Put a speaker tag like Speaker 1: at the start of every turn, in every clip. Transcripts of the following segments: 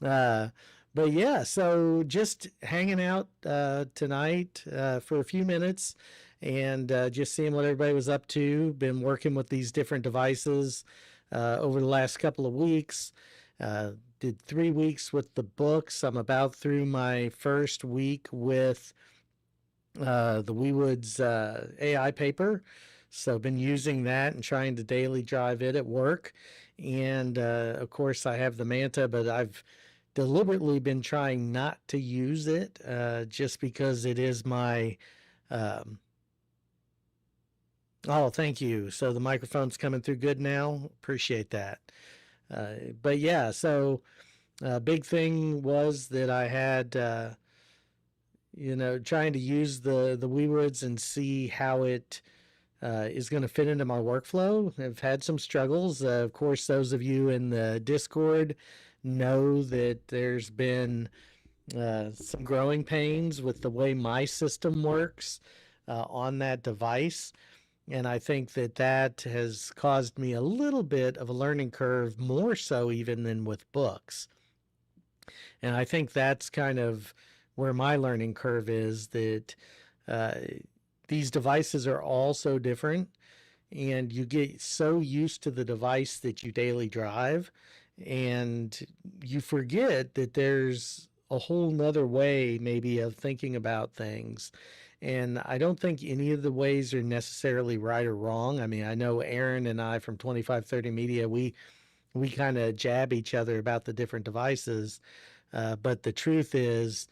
Speaker 1: Uh, but yeah, so just hanging out tonight for a few minutes and just seeing what everybody was up to. Been working with these different devices over the last couple of weeks. Uh, did 3 weeks with the books. I'm about through my first week with the ViWoods AI paper. So I've been using that and trying to daily drive it at work. And of course, I have the Manta, but I've deliberately been trying not to use it just because it is my. Um, oh, thank you. So the microphone's coming through good now. Appreciate that. But yeah, so big thing was that I had. Trying to use the WeWords and see how it is going to fit into my workflow. I've had some struggles. Of course, those of you in the Discord know that there's been some growing pains with the way my system works on that device. And I think that that has caused me a little bit of a learning curve, more so even than with books. And I think that's kind of where my learning curve is, that uh, these devices are all so different, and you get so used to the device that you daily drive, and you forget that there's a whole nother way maybe of thinking about things. And I don't think any of the ways are necessarily right or wrong. I mean, I know Aaron and I from 2530 Media, we kind of jab each other about the different devices. But the truth is,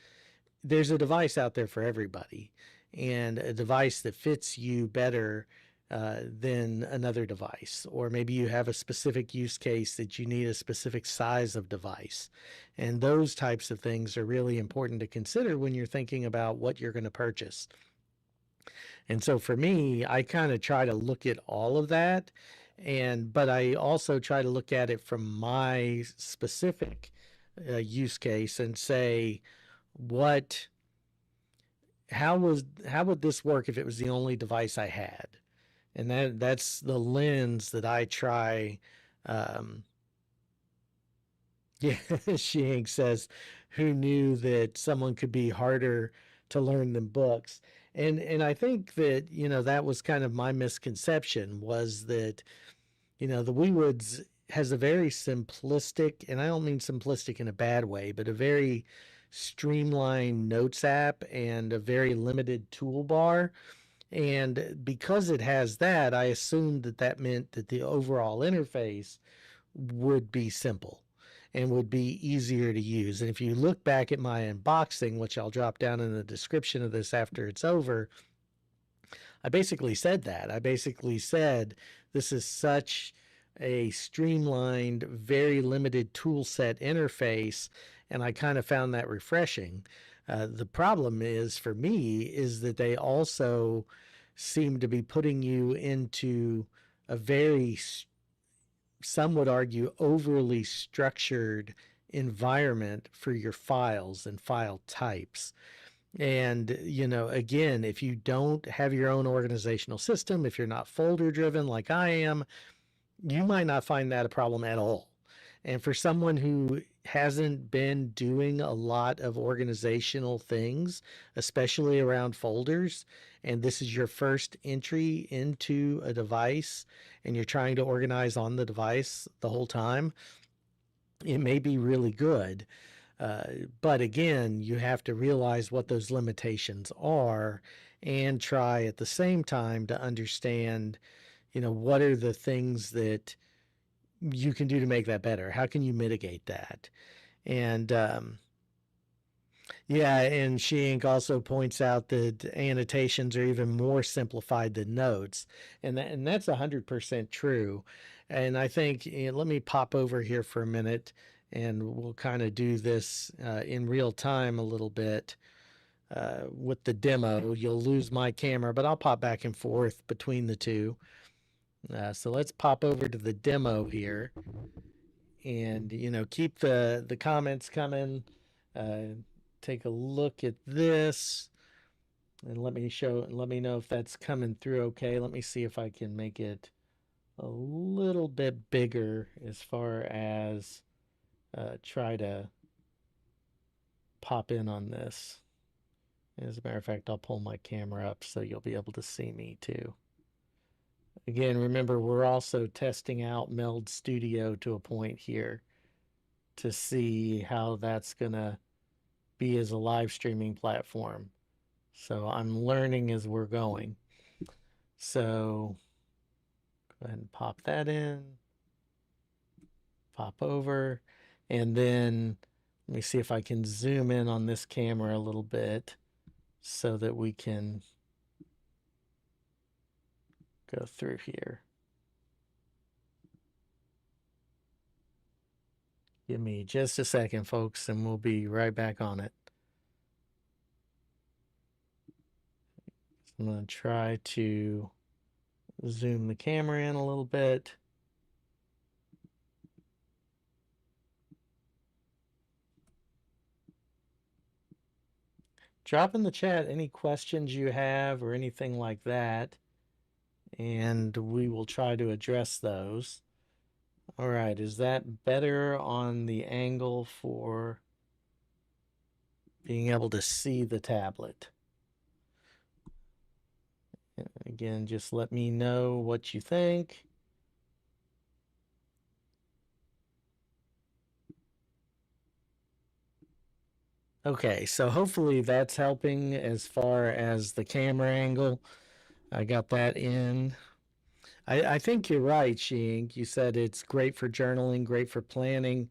Speaker 1: there's a device out there for everybody, and a device that fits you better than another device. Or maybe you have a specific use case that you need a specific size of device. And those types of things are really important to consider when you're thinking about what you're going to purchase. And so for me, I kind of try to look at all of that. But I also try to look at it from my specific use case and say, what how would this work if it was the only device I had? And that's the lens that I try. um yeah. Shing says, who knew that someone could be harder to learn than books? And I think that, that was kind of my misconception, was that, the WeWoods has a very simplistic, and I don't mean simplistic in a bad way, but a very streamlined notes app and a very limited toolbar. And because it has that, I assumed that that meant that the overall interface would be simple and would be easier to use. And if you look back at my unboxing, which I'll drop down in the description of this after it's over, I basically said that. I basically said this is such a streamlined, very limited tool set interface, and I kind of found that refreshing. The problem is for me is that they also seem to be putting you into a very, some would argue, overly structured environment for your files and file types. And, again, if you don't have your own organizational system, if you're not folder driven like I am, you might not find that a problem at all. And for someone who hasn't been doing a lot of organizational things, especially around folders, and this is your first entry into a device and you're trying to organize on the device the whole time, it may be really good. Uh, but again, you have to realize what those limitations are and try at the same time to understand, what are the things that you can do to make that better? How can you mitigate that? And yeah, and She Inc. also points out that annotations are even more simplified than notes, and that's 100% true. And I think, let me pop over here for a minute, and we'll kind of do this in real time a little bit with the demo. You'll lose my camera, but I'll pop back and forth between the two. So let's pop over to the demo here, and keep the comments coming. Uh, Take a look at this, and let me know if that's coming through okay. Let me see if I can make it a little bit bigger as far as try to pop in on this. As a matter of fact, I'll pull my camera up so you'll be able to see me too. Again, remember, we're also testing out Meld Studio to a point here to see how that's going to be as a live streaming platform. So I'm learning as we're going. So go ahead and pop that in, pop over, and then let me see if I can zoom in on this camera a little bit so that we can go through here. Give me just a second, folks, and we'll be right back on it. I'm going to try to zoom the camera in a little bit. Drop in the chat any questions you have or anything like that, and we will try to address those. All right, is that better on the angle for being able to see the tablet? Again, just let me know what you think. Okay, so hopefully that's helping as far as the camera angle. I got that in. I think you're right, Shing. You said it's great for journaling, great for planning,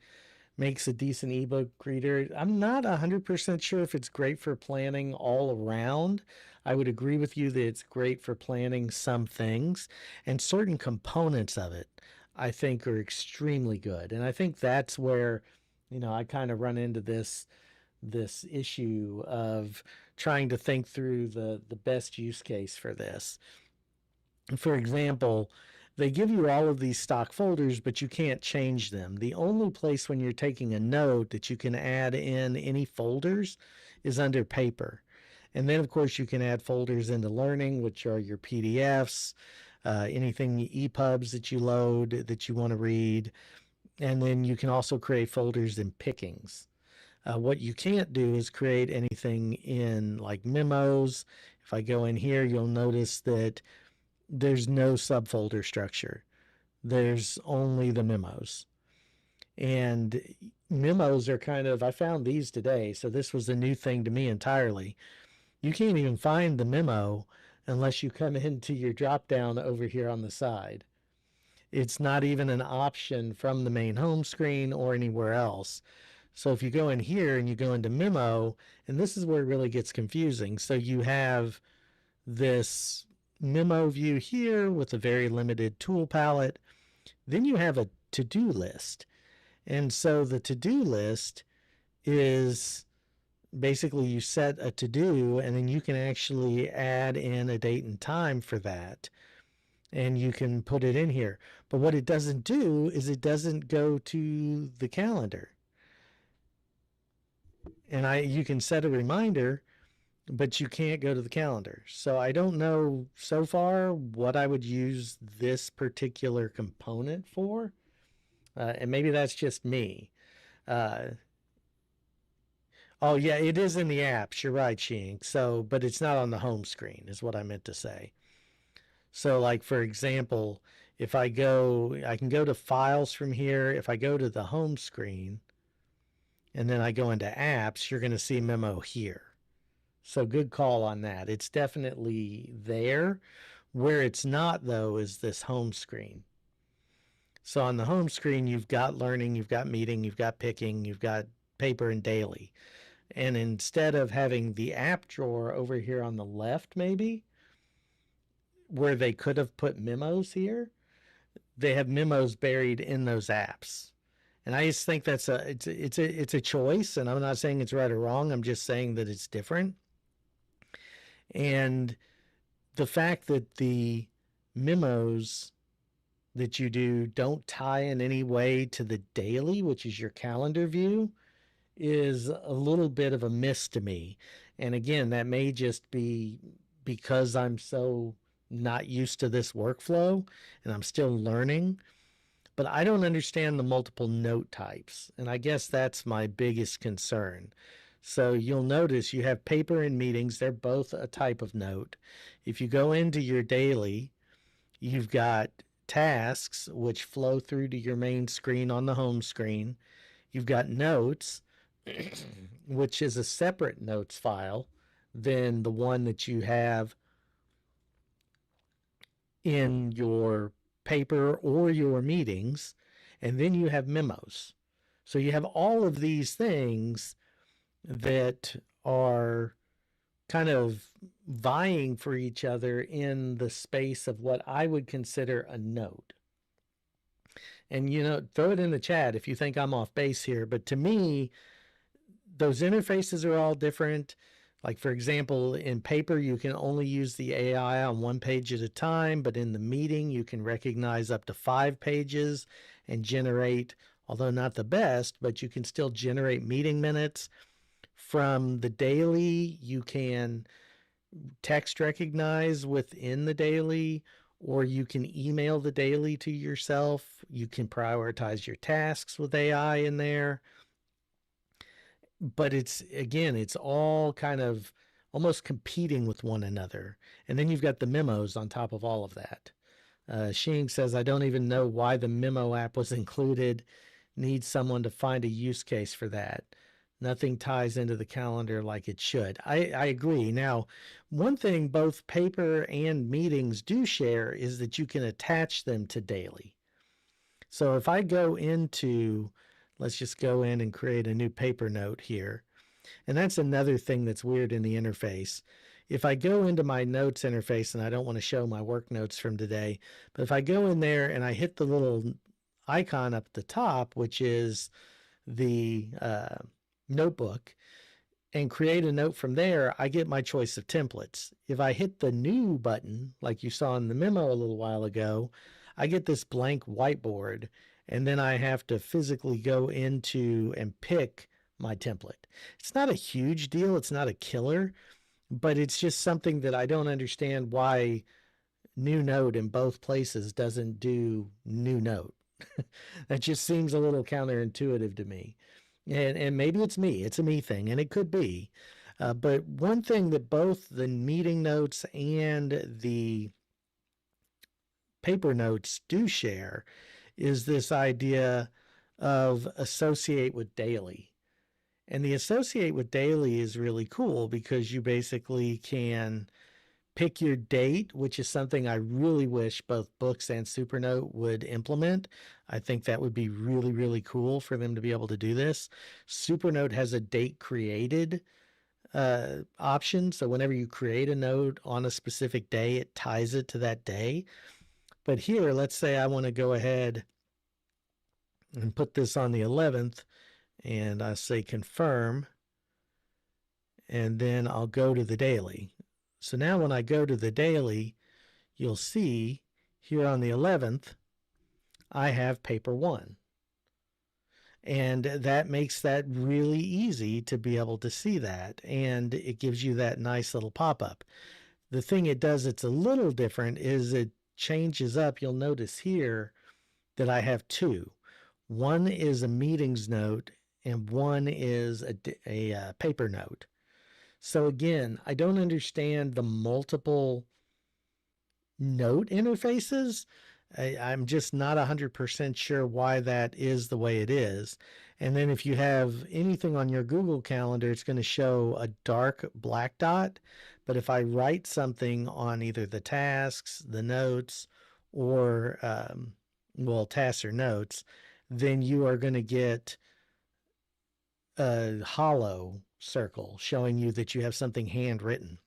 Speaker 1: makes a decent ebook reader. I'm not 100% sure if it's great for planning all around. I would agree with you that it's great for planning some things, and certain components of it I think are extremely good. And I think that's where, I kind of run into this issue of trying to think through the best use case for this. For example, they give you all of these stock folders, but you can't change them. The only place when you're taking a note that you can add in any folders is under paper. And then, of course, you can add folders into learning, which are your PDFs, anything EPUBs that you load that you want to read. And then you can also create folders in pickings. What you can't do is create anything in like memos. If I go in here, you'll notice that there's no subfolder structure. There's only the memos. And memos are kind of, I found these today, so this was a new thing to me entirely. You can't even find the memo unless you come into your drop down over here on the side. It's not even an option from the main home screen or anywhere else. So if you go in here and you go into memo, and this is where it really gets confusing. So you have this memo view here with a very limited tool palette. Then you have a to-do list. And so the to-do list is basically you set a to-do and then you can actually add in a date and time for that. And you can put it in here. But what it doesn't do is it doesn't go to the calendar. And you can set a reminder, but you can't go to the calendar. So I don't know so far what I would use this particular component for. And maybe that's just me. Oh yeah, it is in the apps. You're right, Shing. So, but it's not on the home screen is what I meant to say. So like, for example, if I can go to files from here. If I go to the home screen and then I go into apps, you're going to see memo here. So good call on that. It's definitely there. Where it's not, though, is this home screen. So on the home screen, you've got learning, you've got meeting, you've got picking, you've got paper and daily. And instead of having the app drawer over here on the left, maybe, where they could have put memos here, they have memos buried in those apps. And I just think it's a choice, and I'm not saying it's right or wrong. I'm just saying that it's different. And the fact that the memos that you do don't tie in any way to the daily, which is your calendar view, is a little bit of a miss to me. And again, that may just be because I'm so not used to this workflow and I'm still learning. But I don't understand the multiple note types. And I guess that's my biggest concern. So you'll notice you have paper and meetings. They're both a type of note. If you go into your daily, you've got tasks, which flow through to your main screen on the home screen. You've got notes, which is a separate notes file than the one that you have in your paper or your meetings. And then you have memos. So you have all of these things that are kind of vying for each other in the space of what I would consider a note. And, throw it in the chat if you think I'm off base here. But to me, those interfaces are all different. Like, for example, in paper, you can only use the AI on one page at a time, but in the meeting, you can recognize up to 5 pages and generate, although not the best, but you can still generate meeting minutes. From the daily, you can text recognize within the daily, or you can email the daily to yourself. You can prioritize your tasks with AI in there. But it's all kind of almost competing with one another. And then you've got the memos on top of all of that. Shing says, I don't even know why the memo app was included. Need someone to find a use case for that. Nothing ties into the calendar like it should. I agree. Now, one thing both paper and meetings do share is that you can attach them to daily. So if I go into, let's just go in and create a new paper note here. And that's another thing that's weird in the interface. If I go into my notes interface, and I don't want to show my work notes from today, but if I go in there and I hit the little icon up at the top, which is the notebook, and create a note from there, I get my choice of templates. If I hit the new button, like you saw in the memo a little while ago, I get this blank whiteboard, and then I have to physically go into and pick my template. It's not a huge deal. It's not a killer, but it's just something that I don't understand why new note in both places doesn't do new note. That just seems a little counterintuitive to me. And maybe it's me. It's a me thing, and it could be. But one thing that both the meeting notes and the paper notes do share is this idea of associate with daily. And the associate with daily is really cool because you basically can pick your date, which is something I really wish both BOOX and Supernote would implement. I think that would be really, really cool for them to be able to do this. Supernote has a date created option. So whenever you create a note on a specific day, it ties it to that day. But here, let's say I want to go ahead and put this on the 11th, and I say confirm, and then I'll go to the daily. So now when I go to the daily, you'll see here on the 11th, I have paper 1. And that makes that really easy to be able to see that. And it gives you that nice little pop-up. The thing it does that's a little different is it changes up. You'll notice here that I have 2. One is a meetings note and one is a paper note. So again, I don't understand the multiple note interfaces. I'm just not 100% sure why that is the way it is. And then if you have anything on your Google Calendar, it's going to show a dark black dot. But if I write something on either the tasks, the notes, or, tasks or notes, then you are going to get a hollow circle showing you that you have something handwritten.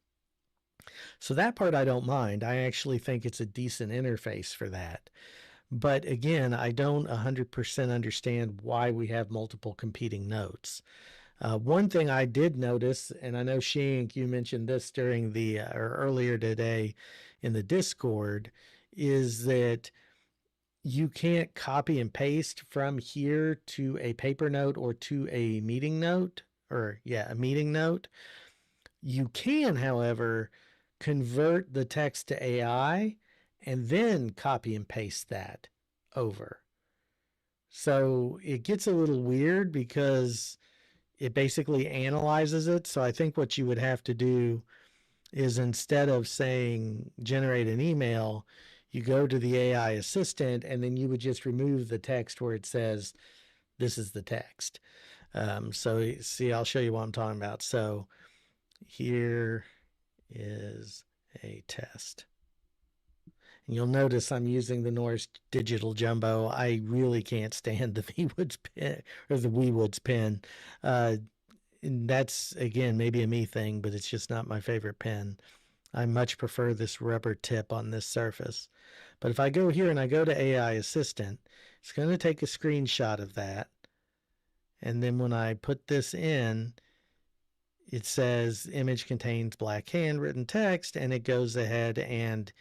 Speaker 1: So that part I don't mind. I actually think it's a decent interface for that. But again, I don't 100% understand why we have multiple competing notes. One thing I did notice, and I know Shink, you mentioned this during or earlier today in the Discord, is that you can't copy and paste from here to a paper note or to a meeting note, a meeting note. You can, however, convert the text to AI and then copy and paste that over. So it gets a little weird because it basically analyzes it. So I think what you would have to do is, instead of saying generate an email, you go to the AI assistant and then you would just remove the text where it says this is the text. So see, I'll show you what I'm talking about. So here is a test. And you'll notice I'm using the Norris Digital Jumbo. I really can't stand the ViWoods pen or the WeWoods pen. And that's, again, maybe a me thing, but it's just not my favorite pen. I much prefer this rubber tip on this surface. But if I go here and I go to AI Assistant, it's going to take a screenshot of that. And then when I put this in, it says image contains black handwritten text, and it goes ahead and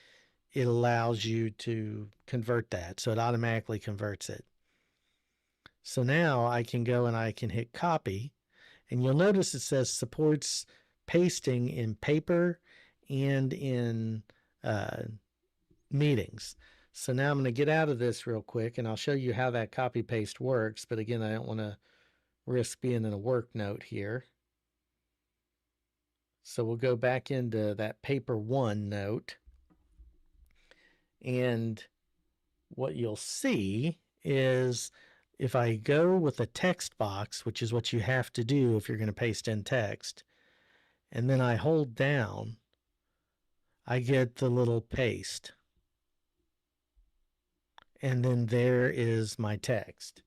Speaker 1: it allows you to convert that. So it automatically converts it. So now I can go and I can hit copy, and you'll notice it says supports pasting in paper and in meetings. So now I'm going to get out of this real quick and I'll show you how that copy paste works. But again, I don't want to risk being in a work note here. So we'll go back into that paper one note. And what you'll see is if I go with a text box, which is what you have to do if you're going to paste in text, and then I hold down, I get the little paste. And then there is my text.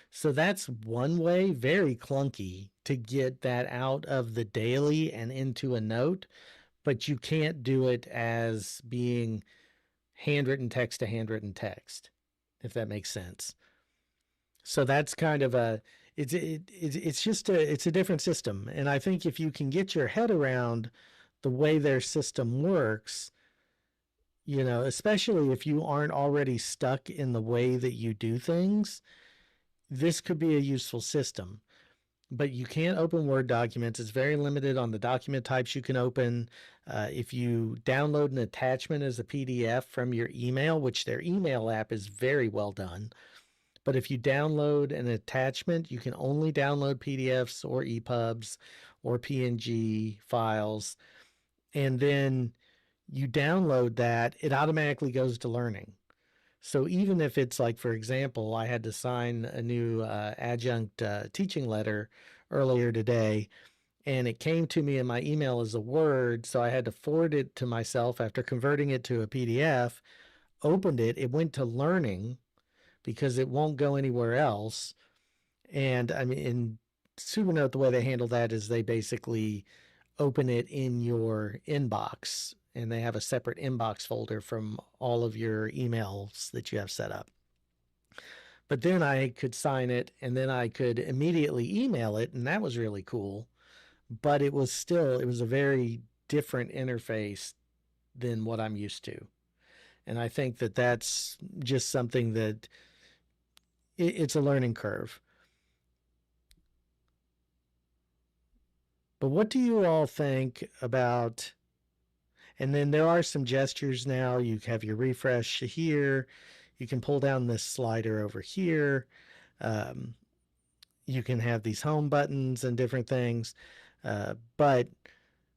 Speaker 1: So that's one way, very clunky, to get that out of the daily and into a note, but you can't do it as being handwritten text to handwritten text, if that makes sense. So that's kind of it's just it's a different system. And I think if you can get your head around the way their system works, especially if you aren't already stuck in the way that you do things, this could be a useful system. But you can't open Word documents. It's very limited on the document types you can open. If you download an attachment as a PDF from your email, which their email app is very well done, but if you download an attachment, you can only download PDFs or EPUBs or PNG files. And then you download that, it automatically goes to learning. So even if it's like, for example, I had to sign a new adjunct teaching letter earlier today, and it came to me in my email as a Word, so I had to forward it to myself after converting it to a PDF, opened it, it went to learning because it won't go anywhere else. And I mean, in Supernote, the way they handle that is they basically open it in your inbox, and they have a separate inbox folder from all of your emails that you have set up. But then I could sign it and then I could immediately email it, and that was really cool. But it was a very different interface than what I'm used to. And I think that that's just something that it's a learning curve. But what do you all think about? And then there are some gestures now. You have your refresh here. You can pull down this slider over here. You can have these home buttons and different things. But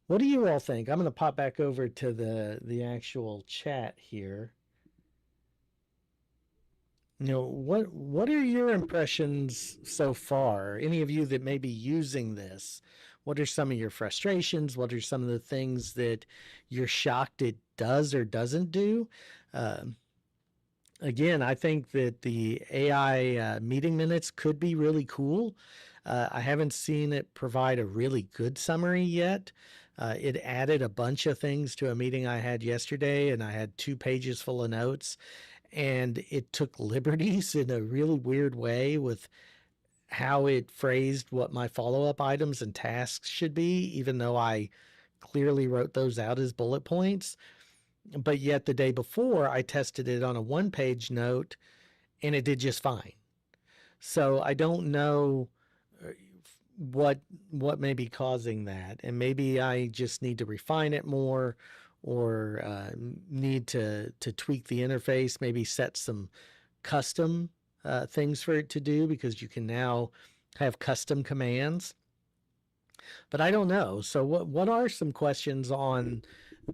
Speaker 1: what do you all think? I'm going to pop back over to the actual chat here. What are your impressions so far? Any of you that may be using this? What are some of your frustrations? What are some of the things that you're shocked it does or doesn't do? Again, I think that the AI meeting minutes could be really cool. I haven't seen it provide a really good summary yet. It added a bunch of things to a meeting I had yesterday, and I had 2 pages full of notes, and it took liberties in a really weird way with how it phrased what my follow-up items and tasks should be, even though I clearly wrote those out as bullet points. But yet the day before, I tested it on a 1-page note, and it did just fine. So I don't know what may be causing that, and maybe I just need to refine it more, or need to tweak the interface, maybe set some custom things for it to do, because you can now have custom commands. but I don't know. So what are some questions on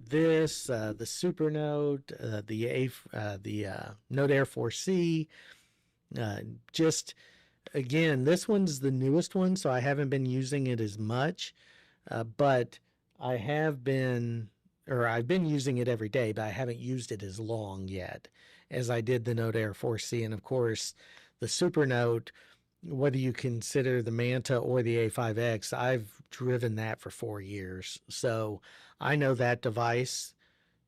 Speaker 1: this, the Supernote, the Note Air 4C? Uh, just again, this one's the newest one, so I haven't been using it as much, but I have been, or I've been using it every day, but I haven't used it as long yet as I did the Note Air 4C. And of course, the Supernote, whether you consider the Manta or the A5X, I've driven that for 4 years. So I know that device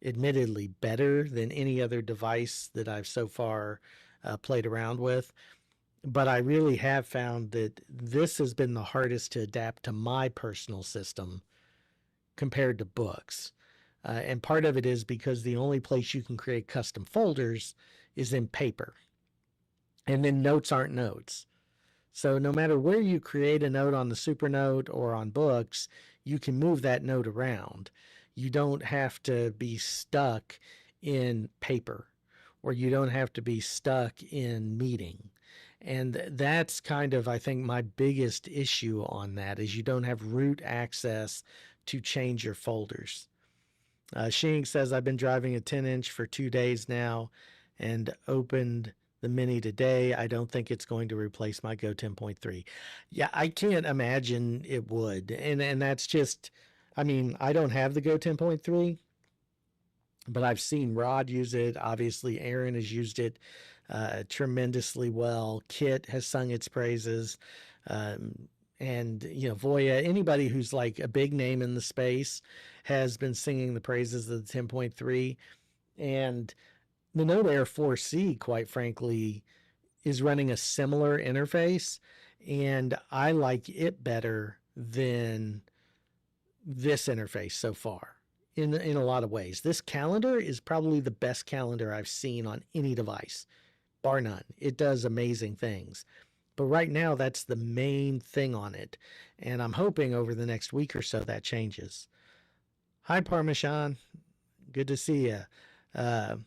Speaker 1: admittedly better than any other device that I've so far played around with. But I really have found that this has been the hardest to adapt to my personal system compared to books. And part of it is because the only place you can create custom folders is in paper. And then notes aren't notes. So no matter where you create a note on the Supernote or on books, you can move that note around. You don't have to be stuck in paper, or you don't have to be stuck in meeting. And that's kind of, I think, my biggest issue on that is you don't have root access to change your folders. Shing says, I've been driving a 10-inch for 2 days now and opened the Mini today. I don't think it's going to replace my Go 10.3. Yeah, I can't imagine it would. And that's just, I mean, I don't have the Go 10.3, but I've seen Rod use it. Obviously, Aaron has used it tremendously well. Kit has sung its praises. And, you know, Voya, anybody who's like a big name in the space has been singing the praises of the 10.3. And the Note Air 4C, quite frankly, is running a similar interface, and I like it better than this interface so far in a lot of ways. This calendar is probably the best calendar I've seen on any device, bar none. It does amazing things. But right now, that's the main thing on it, and I'm hoping over the next week or so that changes. Hi, Parmesan. Good to see you. The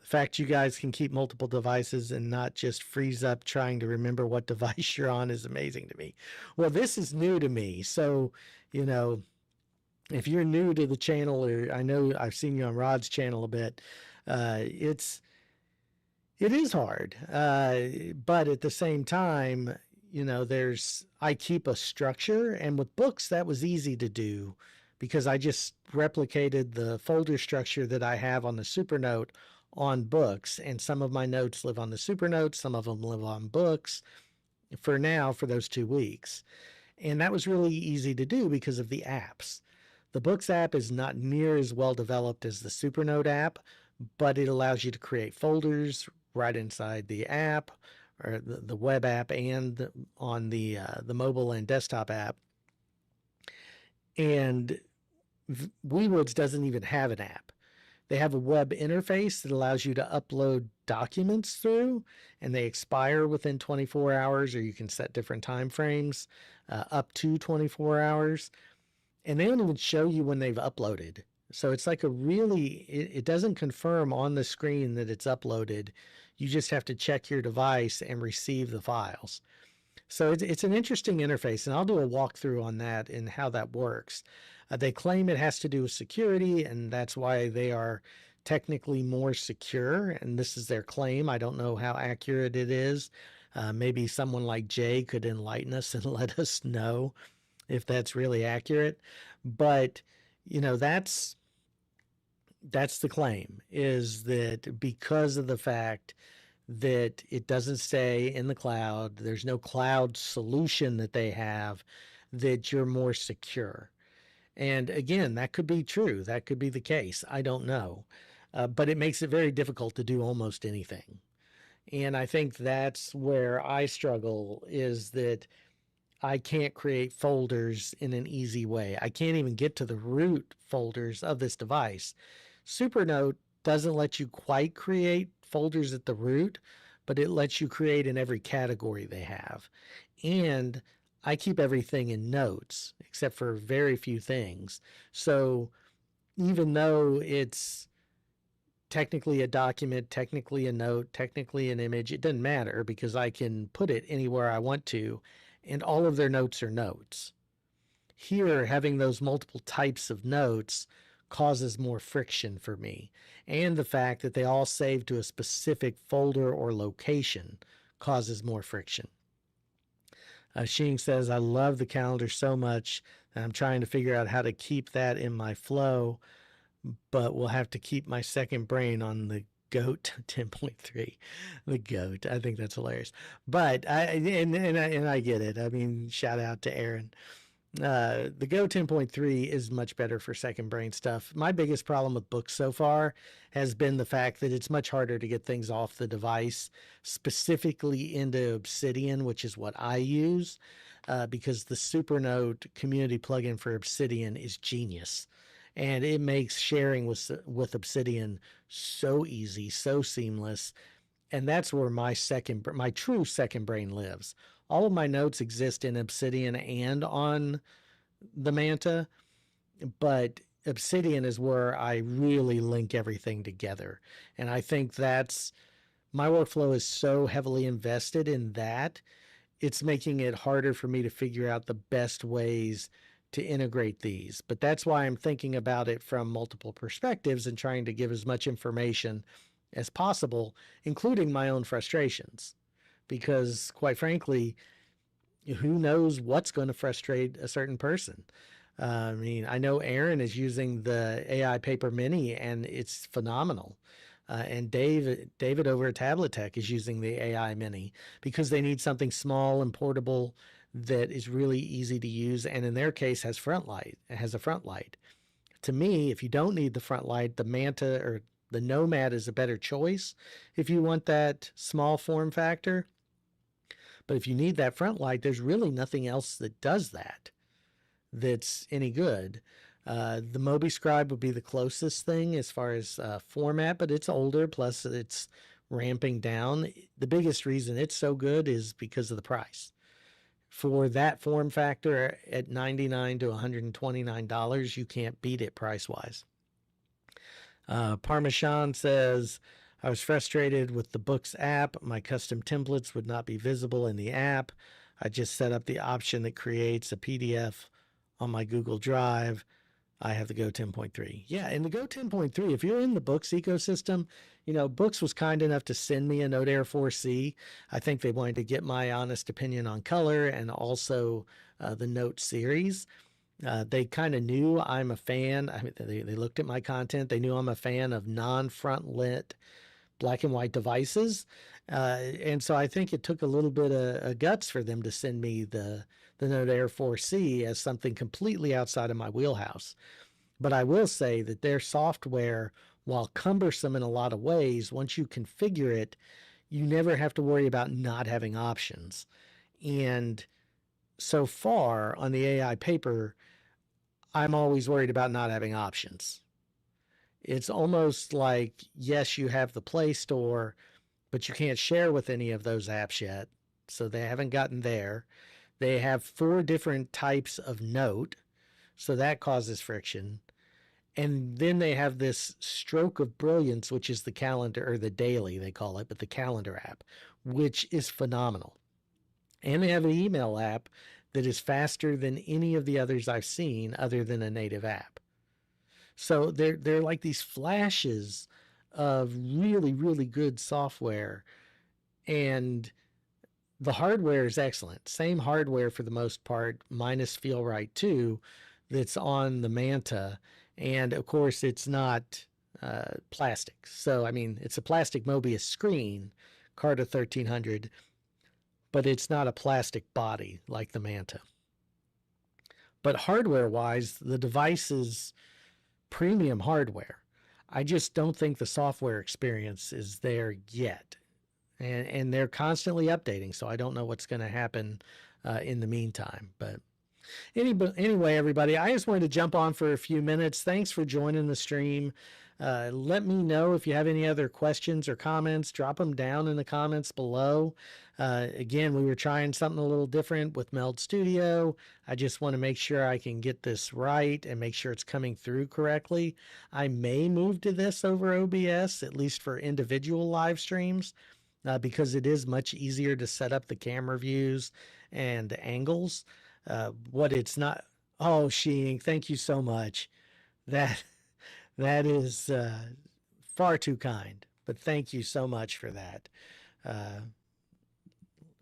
Speaker 1: fact you guys can keep multiple devices and not just freeze up trying to remember what device you're on is amazing to me. Well, this is new to me. So, you know, if you're new to the channel, or I know I've seen you on Rod's channel a bit, it is hard. But at the same time, you know, I keep a structure, and with books, that was easy to do because I just replicated the folder structure that I have on the Supernote on books, and some of my notes live on the Supernote, some of them live on books for now for those 2 weeks. And that was really easy to do because of the apps. The Books app is not near as well developed as the Supernote app, but it allows you to create folders right inside the app, or the web app, and on the mobile and desktop app. And ViWoods doesn't even have an app. They have a web interface that allows you to upload documents through, and they expire within 24 hours, or you can set different time frames up to 24 hours. And they don't even show you when they've uploaded. So it's like it doesn't confirm on the screen that it's uploaded. You just have to check your device and receive the files. So it's an interesting interface, and I'll do a walkthrough on that and how that works. They claim it has to do with security, and that's why they are technically more secure, and this is their claim. I don't know how accurate it is. Maybe someone like Jay could enlighten us and let us know if that's really accurate. But, you know, that's the claim, is that because of the fact that it doesn't stay in the cloud, there's no cloud solution that they have, that you're more secure. And again, that could be true. That could be the case. I don't know. But it makes it very difficult to do almost anything. And I think that's where I struggle, is that I can't create folders in an easy way. I can't even get to the root folders of this device. Supernote doesn't let you quite create folders at the root, but it lets you create in every category they have. And I keep everything in notes, except for very few things. So even though it's technically a document, technically a note, technically an image, it doesn't matter because I can put it anywhere I want to, and all of their notes are notes. Here, having those multiple types of notes causes more friction for me. And the fact that they all save to a specific folder or location causes more friction. Shing says, I love the calendar so much that I'm trying to figure out how to keep that in my flow, but will have to keep my second brain on the GOAT 10.3. The GOAT. I think that's hilarious. But I get it. I mean, shout out to Aaron. The Go 10.3 is much better for second brain stuff. My biggest problem with books so far has been the fact that it's much harder to get things off the device, specifically into Obsidian, which is what I use, because the Supernote community plugin for Obsidian is genius. And it makes sharing with Obsidian so easy, so seamless. And that's where my true second brain lives. All of my notes exist in Obsidian and on the Manta, but Obsidian is where I really link everything together. And I think that's my workflow is so heavily invested in that, it's making it harder for me to figure out the best ways to integrate these. But that's why I'm thinking about it from multiple perspectives and trying to give as much information as possible, including my own frustrations. Because quite frankly, who knows what's going to frustrate a certain person? I mean, I know Aaron is using the AI Paper Mini and it's phenomenal. And David over at Tablet Tech is using the AI Mini because they need something small and portable that is really easy to use, and in their case has a front light. To me, if you don't need the front light, the Manta or the Nomad is a better choice if you want that small form factor. But if you need that front light, there's really nothing else that does that that's any good. The Mobi Scribe would be the closest thing as far as format, but it's older, plus it's ramping down. The biggest reason it's so good is because of the price. For that form factor at $99 to $129, you can't beat it price-wise. Parmesan says, I was frustrated with the BOOX app. My custom templates would not be visible in the app. I just set up the option that creates a PDF on my Google Drive. I have the Go 10.3. Yeah, and the Go 10.3, if you're in the BOOX ecosystem, BOOX was kind enough to send me a Note Air 4C. I think they wanted to get my honest opinion on color and also the Note series. They kind of knew I'm a fan. I mean, they looked at my content. They knew I'm a fan of non-front lit black and white devices. And so I think it took a little bit of guts for them to send me the Note Air 4C as something completely outside of my wheelhouse. But I will say that their software, while cumbersome in a lot of ways, once you configure it, you never have to worry about not having options. And so far on the AI paper, I'm always worried about not having options. It's almost like, yes, you have the Play Store, but you can't share with any of those apps yet. So they haven't gotten there. They have 4 different types of note, so that causes friction. And then they have this stroke of brilliance, which is the calendar, or the daily, they call it, but the calendar app, which is phenomenal. And they have an email app that is faster than any of the others I've seen other than a native app. So they're like these flashes of really, really good software. And the hardware is excellent. Same hardware for the most part, minus Feel-Right 2, that's on the Manta. And of course, it's not plastic. So, I mean, it's a plastic Mobius screen, Carta 1300, but it's not a plastic body like the Manta. But hardware-wise, the device is premium hardware. I just don't think the software experience is there yet. And they're constantly updating, so I don't know what's going to happen in the meantime. But anyway, everybody, I just wanted to jump on for a few minutes. Thanks for joining the stream. Let me know if you have any other questions or comments. Drop them down in the comments below. Again, we were trying something a little different with Meld Studio. I just want to make sure I can get this right and make sure it's coming through correctly. I may move to this over OBS, at least for individual live streams, because it is much easier to set up the camera views and angles. What it's not Oh, Shing, thank you so much. That that is far too kind, but thank you so much for that. Uh,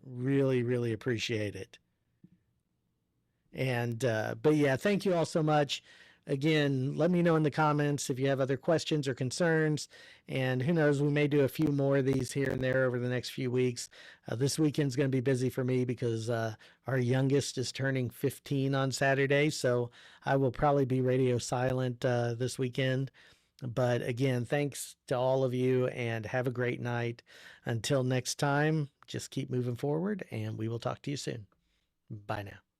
Speaker 1: really, really appreciate it. And but yeah, thank you all so much. Again, let me know in the comments if you have other questions or concerns. And who knows, we may do a few more of these here and there over the next few weeks. This weekend's going to be busy for me because our youngest is turning 15 on Saturday. So I will probably be radio silent this weekend. But again, thanks to all of you and have a great night. Until next time, just keep moving forward and we will talk to you soon. Bye now.